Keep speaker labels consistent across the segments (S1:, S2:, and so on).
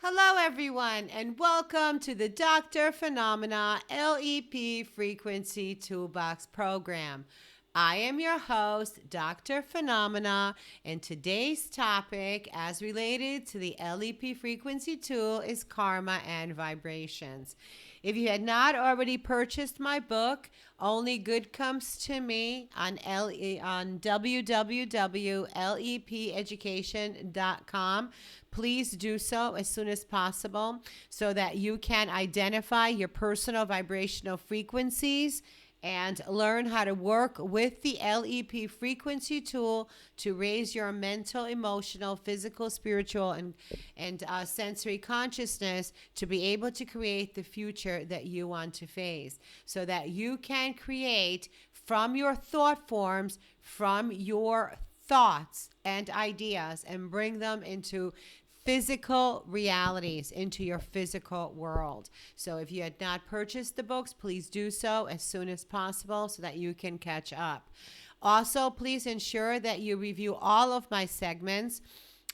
S1: Hello, everyone, and welcome to the Dr. Phenomena LEP Frequency Toolbox program. I am your host, Dr. Phenomena, and today's topic, as related to the LEP Frequency Tool, is karma and vibrations. If you had not already purchased my book, Only Good Comes to Me on www.lepeducation.com, please do so as soon as possible so that you can identify your personal vibrational frequencies and learn how to work with the LEP frequency tool to raise your mental, emotional, physical, spiritual, and sensory consciousness to be able to create the future that you want to face, so that you can create from your thought forms, from your thoughts and ideas, and bring them into physical realities, into your physical world. So if you had not purchased the books, please do so as soon as possible so that you can catch up. Also, please ensure that you review all of my segments,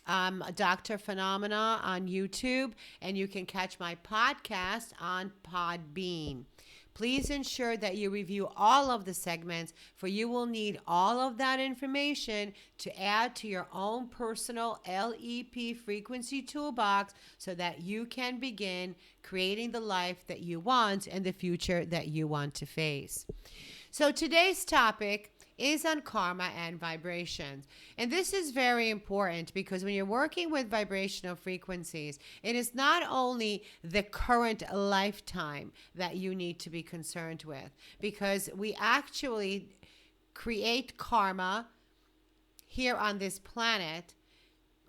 S1: Dr. Phenomena on YouTube, and you can catch my podcast on Podbean. Please ensure that you review all of the segments, for you will need all of that information to add to your own personal LEP frequency toolbox so that you can begin creating the life that you want and the future that you want to face. So today's topic is on karma and vibrations. And this is very important because when you're working with vibrational frequencies, it is not only the current lifetime that you need to be concerned with, because we actually create karma here on this planet,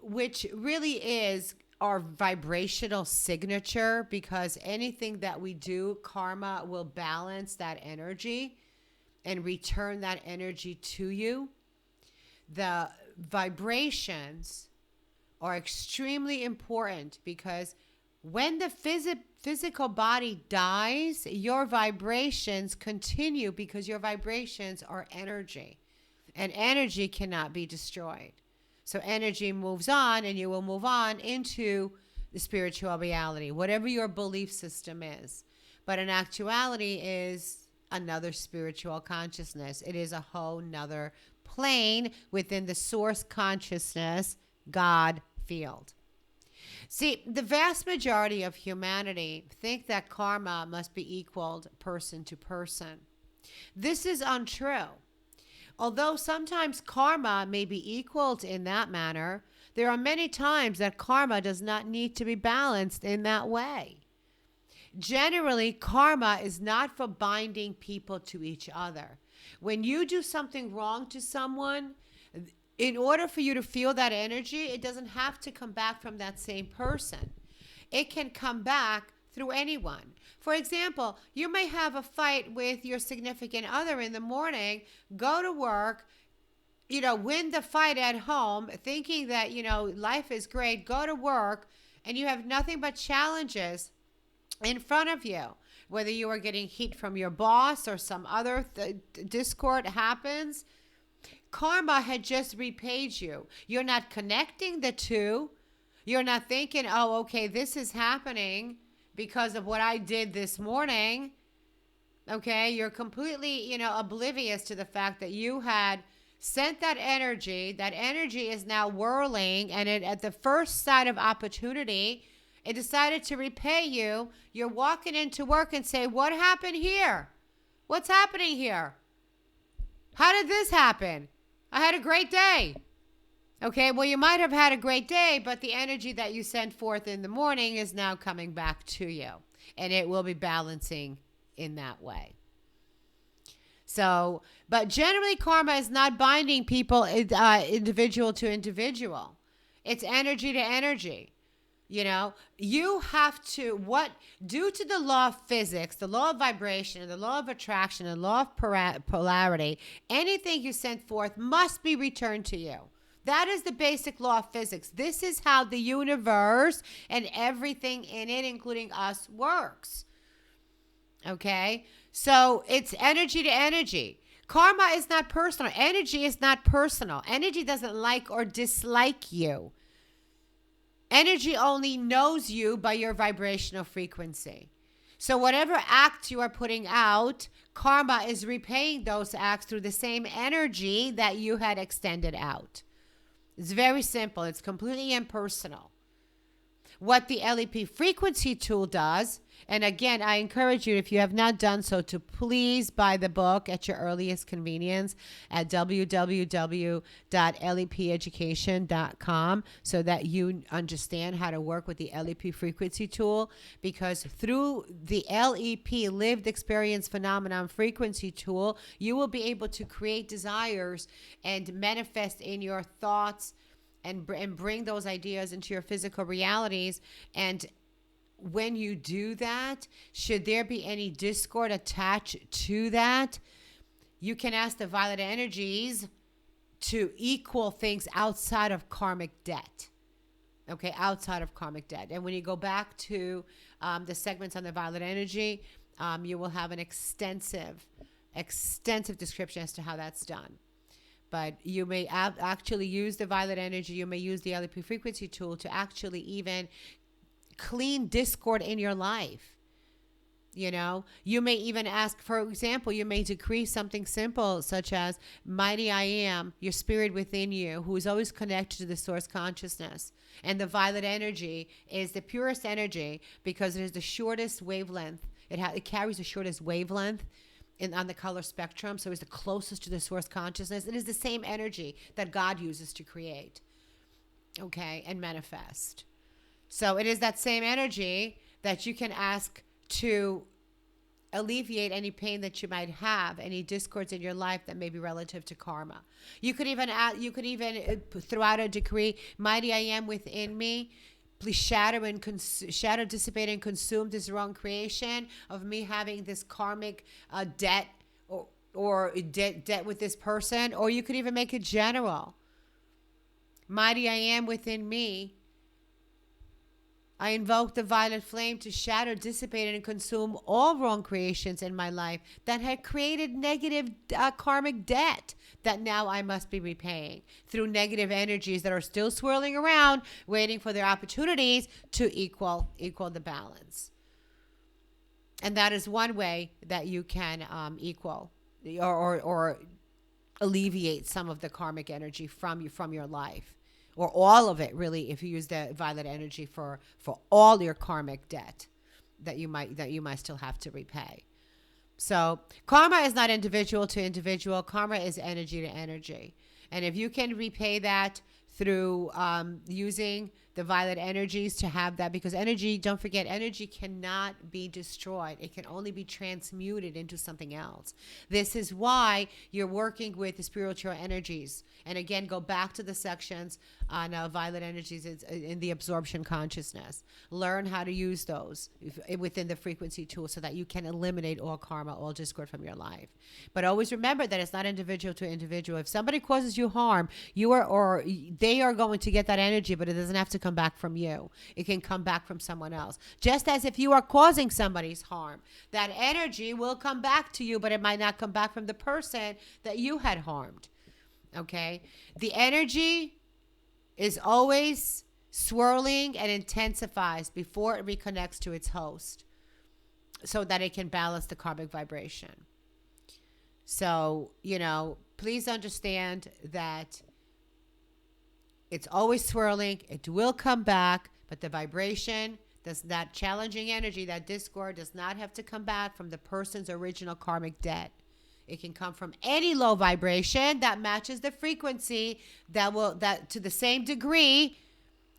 S1: which really is our vibrational signature, because anything that we do, karma will balance that energy and return that energy to you. The vibrations are extremely important because when the physical body dies, your vibrations continue because your vibrations are energy, and energy cannot be destroyed. So energy moves on, and you will move on into the spiritual reality, whatever your belief system is. But in actuality is another spiritual consciousness. It is a whole nother plane within the source consciousness, God field. See, the vast majority of humanity think that karma must be equaled person to person. This is untrue. Although sometimes karma may be equaled in that manner, there are many times that karma does not need to be balanced in that way. Generally, karma is not for binding people to each other. When you do something wrong to someone, in order for you to feel that energy, it doesn't have to come back from that same person. It can come back through anyone. For example, you may have a fight with your significant other in the morning, go to work, win the fight at home, thinking that, life is great, go to work, and you have nothing but challenges in front of you, whether you are getting heat from your boss or some other discord happens. Karma had just repaid you. You're not connecting the two. You're not thinking, oh, okay, this is happening because of what I did this morning. Okay, you're completely, oblivious to the fact that you had sent that energy. That energy is now whirling, and at the first sign of opportunity, it decided to repay you. You're walking into work and say, what happened here? What's happening here? How did this happen? I had a great day. Okay, well, you might have had a great day, but the energy that you sent forth in the morning is now coming back to you, and it will be balancing in that way. So, but generally karma is not binding people individual to individual. It's energy to energy. You have to, due to the law of physics, the law of vibration, the law of attraction, the law of polarity, anything you send forth must be returned to you. That is the basic law of physics. This is how the universe and everything in it, including us, works. Okay? So it's energy to energy. Karma is not personal. Energy is not personal. Energy doesn't like or dislike you. Energy only knows you by your vibrational frequency. So whatever acts you are putting out, karma is repaying those acts through the same energy that you had extended out. It's very simple. It's completely impersonal. What the LEP Frequency Tool does, and again, I encourage you, if you have not done so, to please buy the book at your earliest convenience at www.lepeducation.com so that you understand how to work with the LEP Frequency Tool, because through the LEP, Lived Experience Phenomenon Frequency Tool, you will be able to create desires and manifest in your thoughts and bring those ideas into your physical realities. And when you do that, should there be any discord attached to that, you can ask the violet energies to equal things outside of karmic debt. Okay, outside of karmic debt. And when you go back to the segments on the violet energy, you will have an extensive description as to how that's done. But you may actually use the violet energy. You may use the LEP Frequency Tool to actually even clean discord in your life. You know, you may even ask, for example, you may decree something simple such as, mighty I am, your spirit within you, who is always connected to the source consciousness. And the violet energy is the purest energy because it is the shortest wavelength. It carries the shortest wavelength on the color spectrum, so it's the closest to the source consciousness. It is the same energy that God uses to create, okay, and manifest. So it is that same energy that you can ask to alleviate any pain that you might have, any discords in your life that may be relative to karma. You could even throw out a decree, mighty I am within me, please shatter, dissipate, and consume this wrong creation of me having this karmic debt or debt with this person. Or you could even make it general. Mighty I am within me, I invoke the violet flame to shatter, dissipate, and consume all wrong creations in my life that had created negative karmic debt that now I must be repaying through negative energies that are still swirling around, waiting for their opportunities to equal the balance. And that is one way that you can equal or alleviate some of the karmic energy from your life. Or all of it, really, if you use the violet energy for all your karmic debt that you might still have to repay. So karma is not individual to individual. Karma is energy to energy. And if you can repay that through using the violet energies to have that, because energy, don't forget, energy cannot be destroyed. It can only be transmuted into something else. This is why you're working with the spiritual energies. And again, go back to the sections on violet energies in the absorption consciousness. Learn how to use those within the frequency tool so that you can eliminate all karma, all discord from your life. But always remember that it's not individual to individual. If somebody causes you harm, they are going to get that energy, but it doesn't have to come back from you. It can come back from someone else. Just as if you are causing somebody's harm, that energy will come back to you, but it might not come back from the person that you had harmed. Okay? The energy is always swirling and intensifies before it reconnects to its host so that it can balance the karmic vibration. So, please understand that it's always swirling. It will come back, but the vibration, that challenging energy, that discord does not have to come back from the person's original karmic debt. It can come from any low vibration that matches the frequency that to the same degree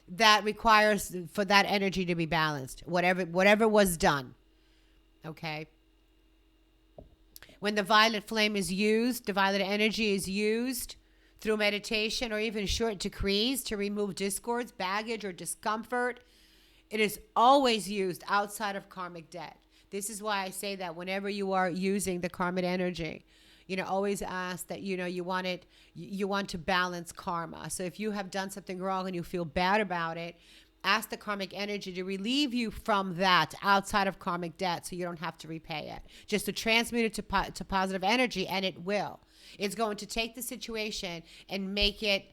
S1: that requires for that energy to be balanced, whatever was done. Okay? When the violet flame is used, the violet energy is used through meditation or even short decrees to remove discords, baggage, or discomfort, it is always used outside of karmic debt. This is why I say that whenever you are using the karmic energy, always ask that, you want to balance karma. So if you have done something wrong and you feel bad about it, ask the karmic energy to relieve you from that outside of karmic debt so you don't have to repay it. Just to transmute it to positive energy, and it will. It's going to take the situation and make it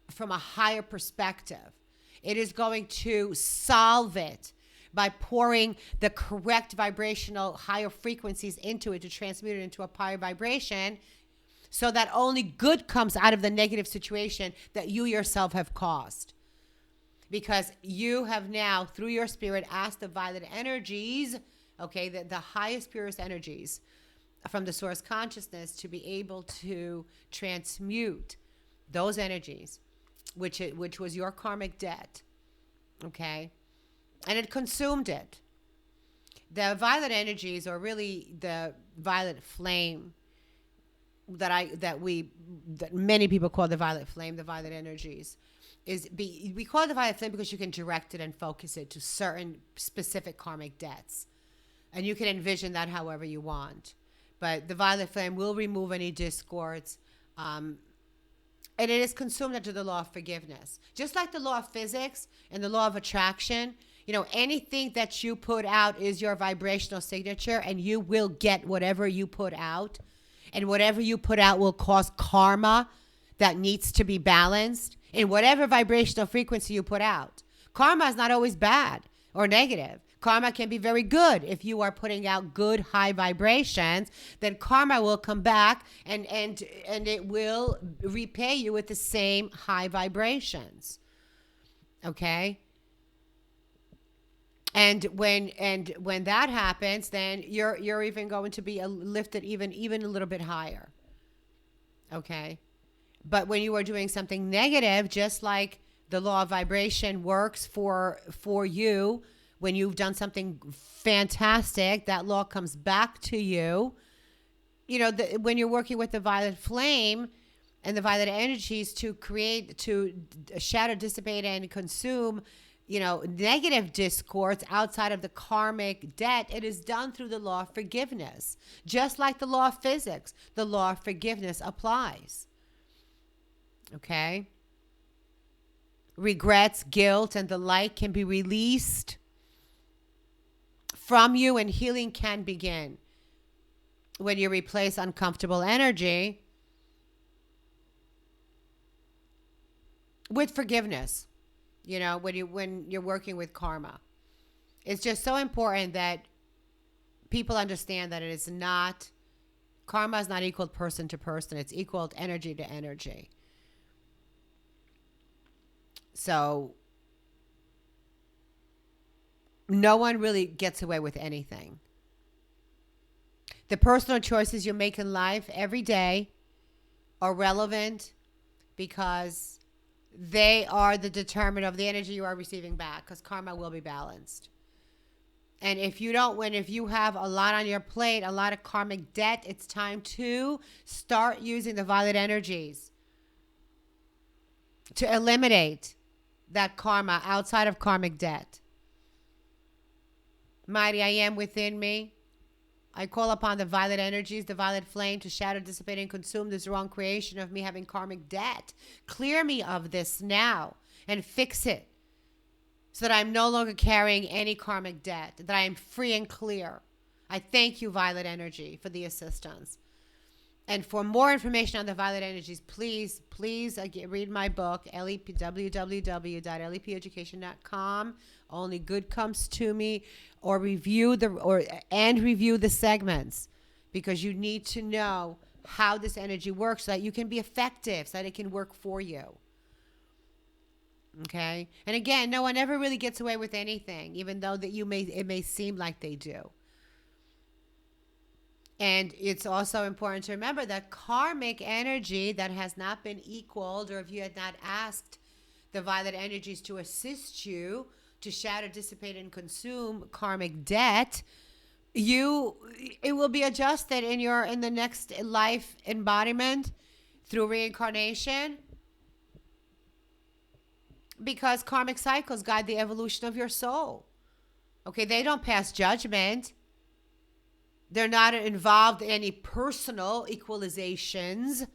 S1: from a higher perspective. It is going to solve it by pouring the correct vibrational higher frequencies into it to transmute it into a higher vibration, so that only good comes out of the negative situation that you yourself have caused. Because you have now, through your spirit, asked the violet energies, okay, the highest, purest energies from the source consciousness, to be able to transmute those energies, which was your karmic debt, okay? And it consumed it. The violet energies, or really the violet flame, that many people call the violet flame, the violet energies, we call it the violet flame because you can direct it and focus it to certain specific karmic debts, and you can envision that however you want. But the violet flame will remove any discords, and it is consumed under the law of forgiveness, just like the law of physics and the law of attraction. You know, anything that you put out is your vibrational signature, and you will get whatever you put out. And whatever you put out will cause karma that needs to be balanced in whatever vibrational frequency you put out. Karma is not always bad or negative. Karma can be very good. If you are putting out good, high vibrations, then karma will come back and it will repay you with the same high vibrations. Okay? And when that happens, then you're even going to be lifted even a little bit higher. Okay? But when you are doing something negative, just like the law of vibration works for you, when you've done something fantastic, that law comes back to you. You know, when you're working with the violet flame and the violet energies to shatter, dissipate, and consume, you know, negative discords outside of the karmic debt, it is done through the law of forgiveness. Just like the law of physics, the law of forgiveness applies. Okay? Regrets, guilt, and the like can be released from you, and healing can begin when you replace uncomfortable energy with forgiveness. You know, when you're working with karma, it's just so important that people understand that it is not, karma is not equal person to person. It's equal energy to energy. So no one really gets away with anything. The personal choices you make in life every day are relevant because they are the determinant of the energy you are receiving back, because karma will be balanced. And if you have a lot on your plate, a lot of karmic debt, it's time to start using the violet energies to eliminate that karma outside of karmic debt. Mighty I am within me. I call upon the violet energies, the violet flame, to shatter, dissipate, and consume this wrong creation of me having karmic debt. Clear me of this now and fix it so that I'm no longer carrying any karmic debt, that I am free and clear. I thank you, violet energy, for the assistance. And for more information on the violet energies, please read my book, www.lepeducation.com. Only good comes to me. Or review the segments, because you need to know how this energy works so that you can be effective, so that it can work for you. Okay? And again, no one ever really gets away with anything, even though that it may seem like they do. And it's also important to remember that karmic energy that has not been equaled, or if you had not asked the violet energies to assist you to shatter, dissipate, and consume karmic debt, it will be adjusted in the next life embodiment through reincarnation, because karmic cycles guide the evolution of your soul. Okay, they don't pass judgment. They're not involved in any personal equalizations.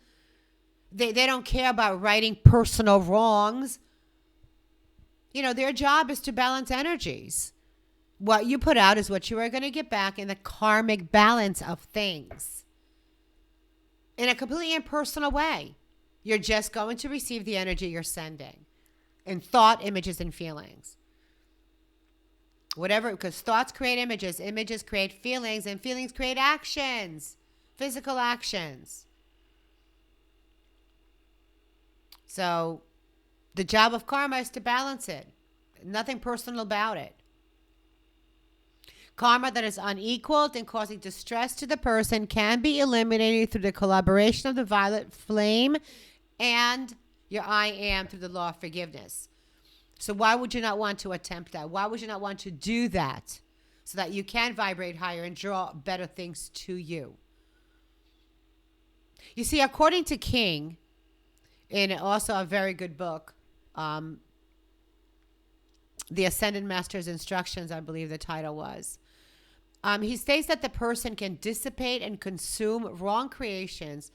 S1: They don't care about righting personal wrongs. You know, their job is to balance energies. What you put out is what you are going to get back in the karmic balance of things, in a completely impersonal way. You're just going to receive the energy you're sending. in thought, images, and feelings. Whatever, because thoughts create images, images create feelings, and feelings create actions, physical actions. So the job of karma is to balance it. Nothing personal about it. Karma that is unequaled and causing distress to the person can be eliminated through the collaboration of the violet flame and your I am through the law of forgiveness. So why would you not want to attempt that? Why would you not want to do that so that you can vibrate higher and draw better things to you? You see, according to King, in also a very good book, The Ascended Master's Instructions, I believe the title was, he states that the person can dissipate and consume wrong creations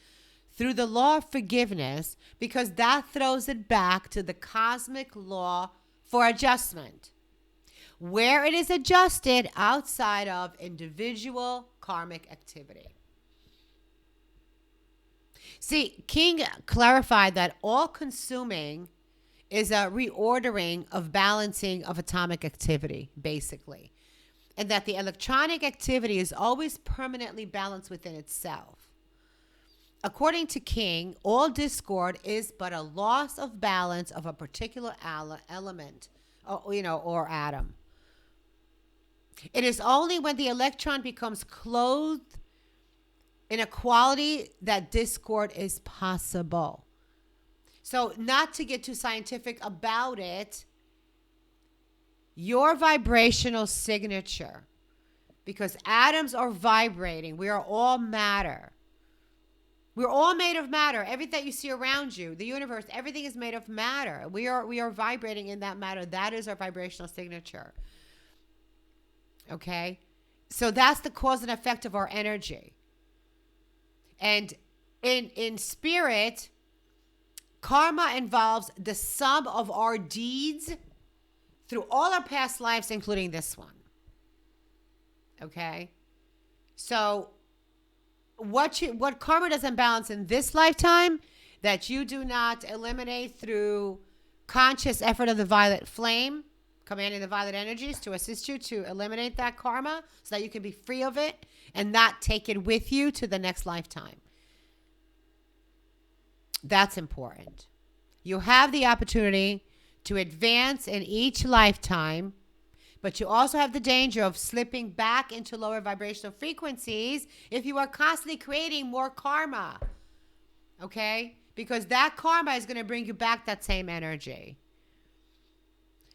S1: through the law of forgiveness because that throws it back to the cosmic law for adjustment, where it is adjusted outside of individual karmic activity. See, King clarified that all consuming is a reordering of balancing of atomic activity, basically, and that the electronic activity is always permanently balanced within itself. According to King, all discord is but a loss of balance of a particular element, or atom. It is only when the electron becomes clothed in a quality that discord is possible. So, not to get too scientific about it, your vibrational signature, because atoms are vibrating, we are all matter. We're all made of matter. Everything that you see around you, the universe, everything is made of matter. We are vibrating in that matter. That is our vibrational signature. Okay? So that's the cause and effect of our energy. And in spirit, karma involves the sum of our deeds through all our past lives, including this one. Okay? So what karma doesn't balance in this lifetime, that you do not eliminate through conscious effort of the violet flame, commanding the violet energies to assist you to eliminate that karma so that you can be free of it and not take it with you to the next lifetime. That's important. You have the opportunity to advance in each lifetime, but you also have the danger of slipping back into lower vibrational frequencies if you are constantly creating more karma. Okay? Because that karma is going to bring you back that same energy.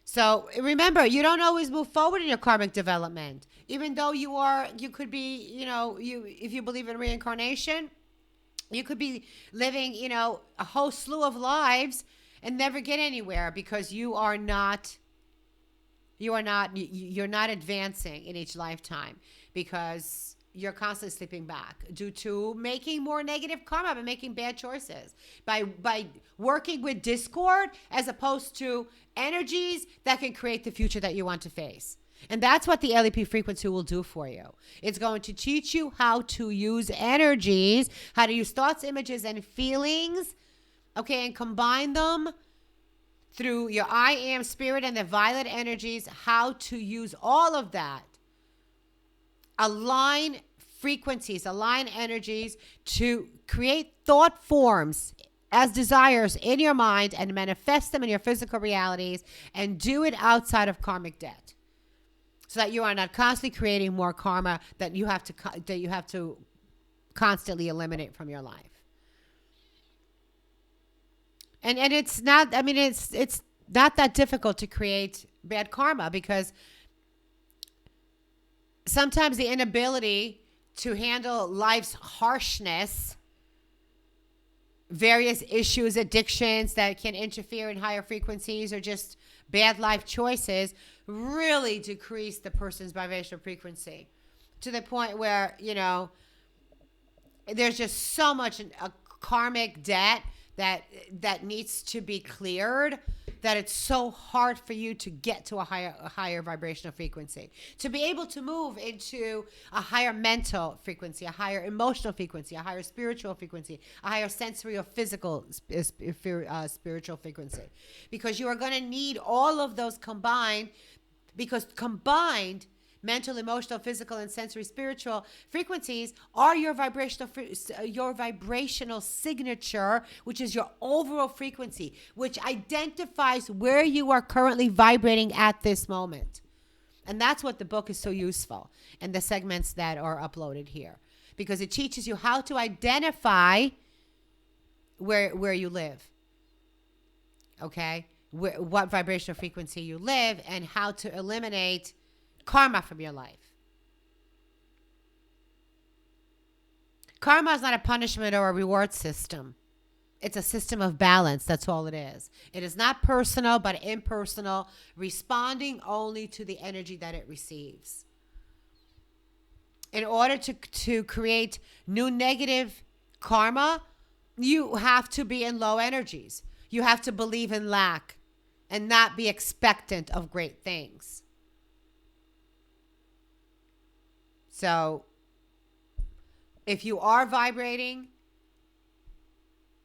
S1: So remember, you don't always move forward in your karmic development. Even though you could be, if you believe in reincarnation, you could be living, a whole slew of lives and never get anywhere because you're not advancing in each lifetime because you're constantly slipping back due to making more negative karma and making bad choices by working with discord as opposed to energies that can create the future that you want to face. And that's what the LEP Frequency Tool will do for you. It's going to teach you how to use energies, how to use thoughts, images, and feelings, okay, and combine them through your I am spirit and the violet energies, how to use all of that. Align frequencies, align energies to create thought forms as desires in your mind and manifest them in your physical realities, and do it outside of karmic debt, so that you are not constantly creating more karma that you have to constantly eliminate from your life. And it's not, it's not that difficult to create bad karma, because sometimes the inability to handle life's harshness, various issues, addictions that can interfere in higher frequencies, or just bad life choices, really decrease the person's vibrational frequency to the point where, there's just so much a karmic debt that needs to be cleared that it's so hard for you to get to a higher vibrational frequency, to be able to move into a higher mental frequency, a higher emotional frequency, a higher spiritual frequency, a higher sensory or physical spiritual frequency, because you are going to need all of those combined, because combined mental, emotional, physical, and sensory spiritual frequencies are your vibrational signature, which is your overall frequency, which identifies where you are currently vibrating at this moment. And that's what the book is so useful, and the segments that are uploaded here, because it teaches you how to identify where you live. Okay? What vibrational frequency you live, and how to eliminate karma from your life. Karma is not a punishment or a reward system. It's a system of balance. That's all it is. It is not personal, but impersonal, responding only to the energy that it receives. In order to create new negative karma, you have to be in low energies. You have to believe in lack and not be expectant of great things. So if you are vibrating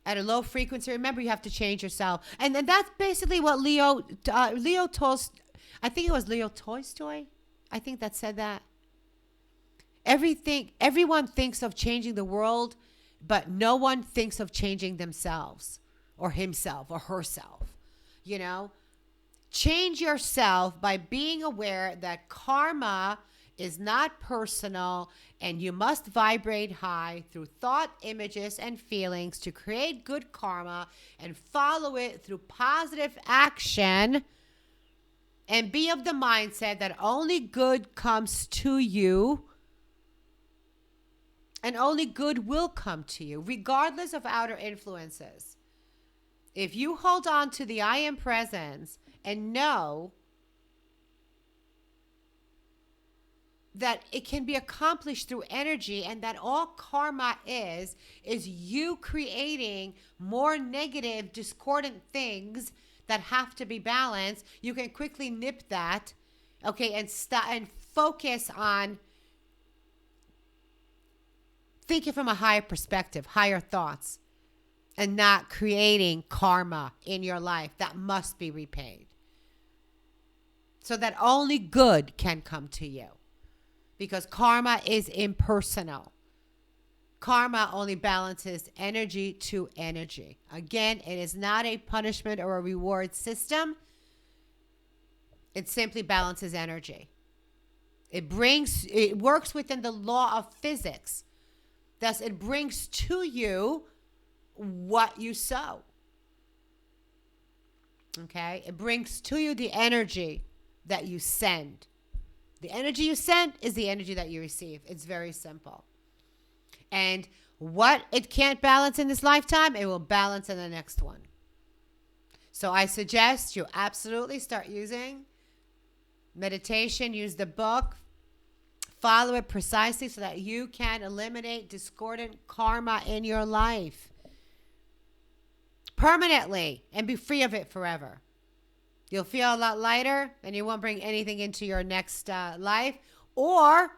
S1: at a low frequency, remember you have to change yourself. And that's basically what Leo Tolstoy, I think it was Leo Tolstoy, I think that said that. Everyone thinks of changing the world, but no one thinks of changing themselves or himself or herself. You know, change yourself by being aware that karma is not personal, and you must vibrate high through thought, images, and feelings to create good karma, and follow it through positive action, and be of the mindset that only good comes to you, and only good will come to you, regardless of outer influences. If you hold on to the I am presence and know that it can be accomplished through energy, and that all karma is you creating more negative, discordant things that have to be balanced, you can quickly nip that, okay, and focus on thinking from a higher perspective, higher thoughts, and not creating karma in your life that must be repaid, so that only good can come to you. Because karma is impersonal. Karma only balances energy to energy. Again, it is not a punishment or a reward system. It simply balances energy. It works within the law of physics. Thus, it brings to you what you sow. Okay? It brings to you the energy that you send. The energy you send is the energy that you receive. It's very simple. And what it can't balance in this lifetime, it will balance in the next one. So I suggest you absolutely start using meditation, use the book, follow it precisely so that you can eliminate discordant karma in your life permanently and be free of it forever. You'll feel a lot lighter, and you won't bring anything into your next life or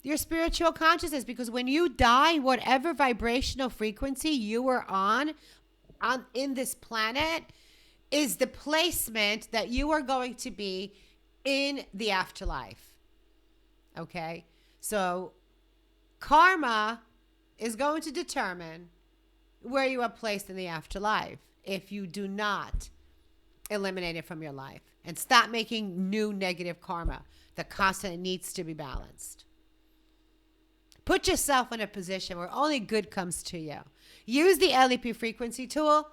S1: your spiritual consciousness. Because when you die, whatever vibrational frequency you were on in this planet is the placement that you are going to be in the afterlife. Okay? So karma is going to determine where you are placed in the afterlife if you do not eliminate it from your life and stop making new negative karma that constantly needs to be balanced. Put yourself in a position where only good comes to you. Use the LEP Frequency Tool.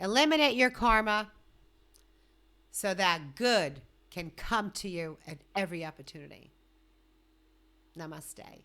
S1: Eliminate your karma so that good can come to you at every opportunity. Namaste.